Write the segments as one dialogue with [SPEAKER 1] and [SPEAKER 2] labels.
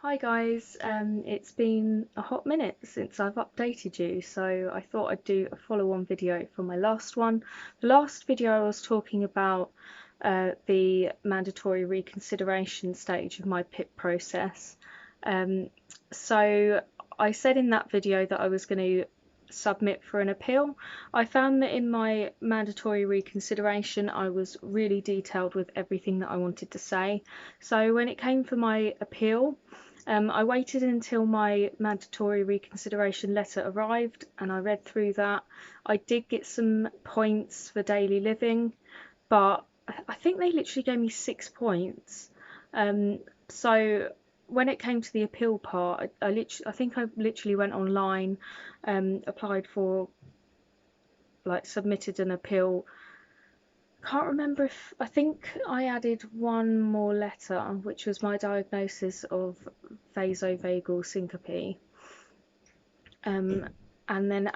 [SPEAKER 1] Hi guys, it's been a hot minute since I've updated you, so I thought I'd do a follow-on video from my last one. The last video I was talking about the mandatory reconsideration stage of my PIP process. So I said in that video that I was going to submit for an appeal. I found that in my mandatory reconsideration I was really detailed with everything that I wanted to say. So when it came for my appeal, I waited until my mandatory reconsideration letter arrived and I read through that. I did get some points for daily living, but I think they literally gave me 6 points. So when it came to the appeal part, I think I literally went online, applied for, like, submitted an appeal. Can't remember if, I think I added one more letter, which was my diagnosis of vasovagal syncope. And then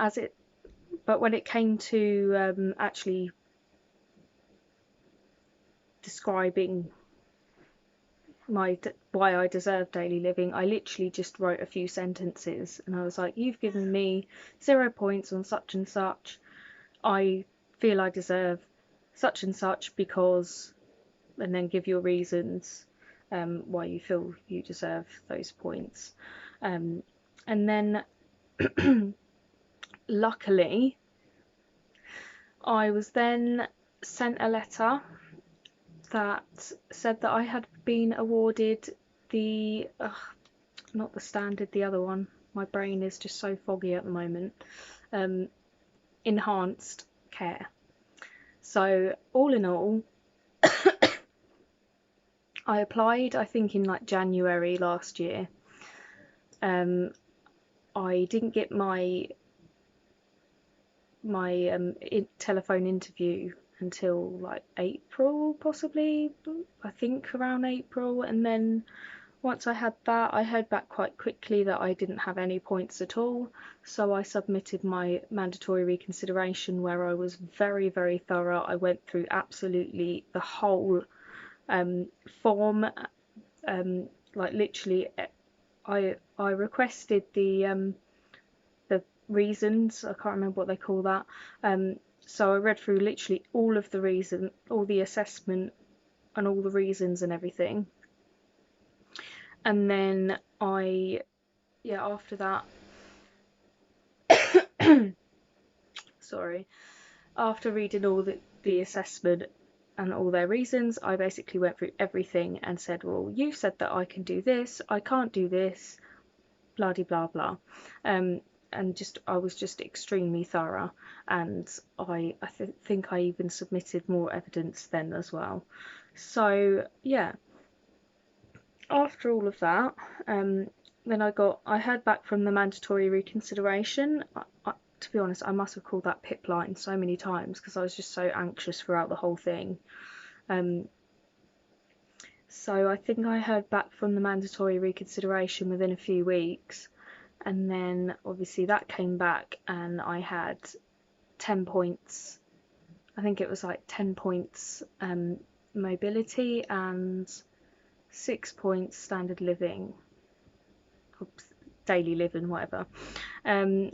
[SPEAKER 1] but when it came to actually describing why I deserve daily living, I literally just wrote a few sentences and I was like, you've given me 0 points on such and such. I feel I deserve such and such because, and then give your reasons why you feel you deserve those points. And then luckily I was then sent a letter that said that I had been awarded the not the standard, the other one, my brain is just so foggy at the moment, enhanced care. So all in all, I applied, I think, in like January last year. I didn't get my telephone interview until like April, possibly, I think around April. And then once I had that, I heard back quite quickly that I didn't have any points at all, so I submitted my mandatory reconsideration, where I was very, very thorough. I went through absolutely the whole form, like literally I requested the reasons. I can't remember what they call that. So I read through literally all of the reason, all the assessment and all the reasons and everything. And then after that, sorry, after reading all the assessment and all their reasons, I basically went through everything and said, well, you said that I can do this, I can't do this, blah de blah blah. And I was just extremely thorough, and I think I even submitted more evidence then as well. So yeah, after all of that, then I heard back from the mandatory reconsideration. To be honest, I must have called that PIP line so many times because I was just so anxious throughout the whole thing. So I think I heard back from the mandatory reconsideration within a few weeks, and then obviously that came back and I had 10 points. I think it was like 10 points mobility and 6 points standard living, daily living, whatever.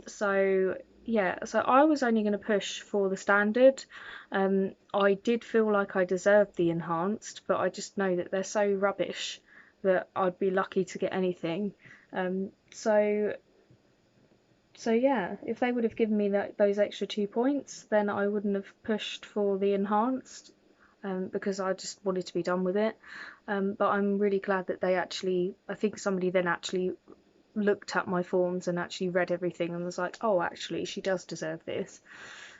[SPEAKER 1] So yeah, so I was only going to push for the standard. I did feel like I deserved the enhanced, but I just know that they're so rubbish that I'd be lucky to get anything. So yeah, if they would have given me those extra 2 points, then I wouldn't have pushed for the enhanced, because I just wanted to be done with it. But I'm really glad that I think somebody then actually looked at my forms and actually read everything and was like, oh, actually she does deserve this.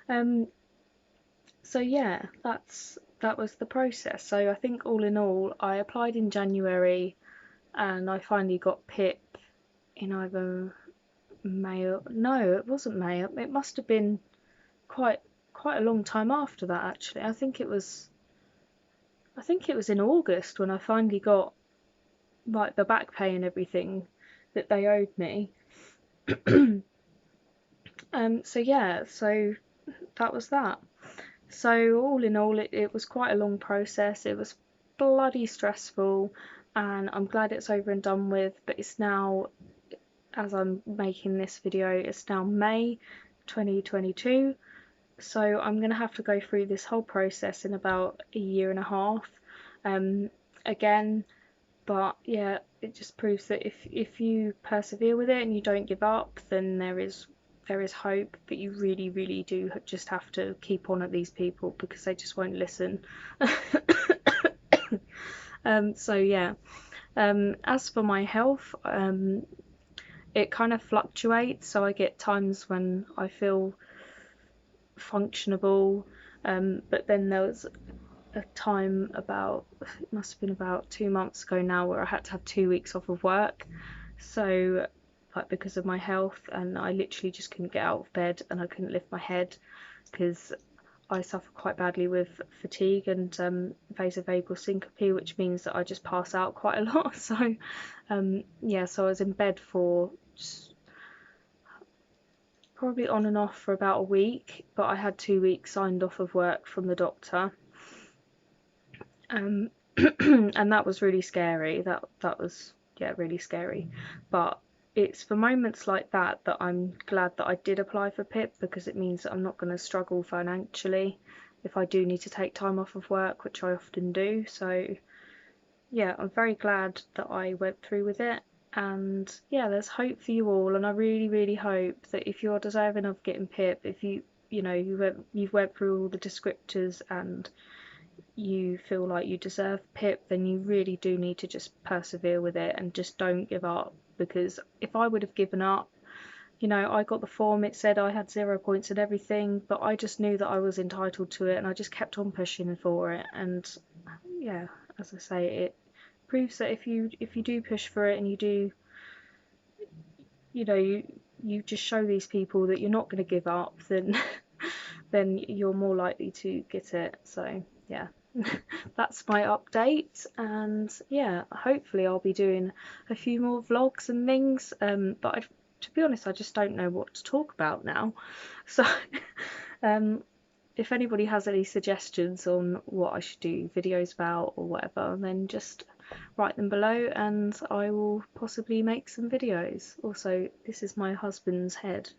[SPEAKER 1] So yeah, that was the process. So I think all in all, I applied in January and I finally got PIP in either May or, no, it wasn't May, it must have been quite a long time after that, actually. I think it was in August when I finally got like the back pay and everything that they owed me. So yeah, so that was that. So all in all, it was quite a long process. It was bloody stressful, and I'm glad it's over and done with. But it's now, as I'm making this video, it's now May 2022, so I'm gonna have to go through this whole process in about a year and a half again. But yeah, it just proves that if you persevere with it and you don't give up, then there is hope. But you really do just have to keep on at these people, because they just won't listen. So yeah, as for my health, it kind of fluctuates. So I get times when I feel functionable, but then there was a time about, it must have been about 2 months ago now, where I had to have 2 weeks off of work. So like, because of my health, and I literally just couldn't get out of bed, and I couldn't lift my head, because I suffer quite badly with fatigue and vasovagal syncope, which means that I just pass out quite a lot. So yeah, so I was in bed for just probably on and off for about a week, but I had 2 weeks signed off of work from the doctor. And that was really scary. That was, yeah, really scary. But it's for moments like that that I'm glad that I did apply for PIP, because it means that I'm not going to struggle financially if I do need to take time off of work, which I often do. So yeah, I'm very glad that I went through with it. And yeah, there's hope for you all, and I really hope that if you're deserving of getting PIP, if you've went through all the descriptors and you feel like you deserve PIP, then you really do need to just persevere with it and just don't give up. Because if I would have given up, I got the form, it said I had 0 points and everything, but I just knew that I was entitled to it, and I just kept on pushing for it. And yeah, as I say, it proves that if you do push for it, and you do, you just show these people that you're not going to give up, then then you're more likely to get it. So yeah, that's my update. And yeah, hopefully I'll be doing a few more vlogs and things, but to be honest, I just don't know what to talk about now. So if anybody has any suggestions on what I should do videos about or whatever, then just write them below and I will possibly make some videos. Also, this is my husband's head.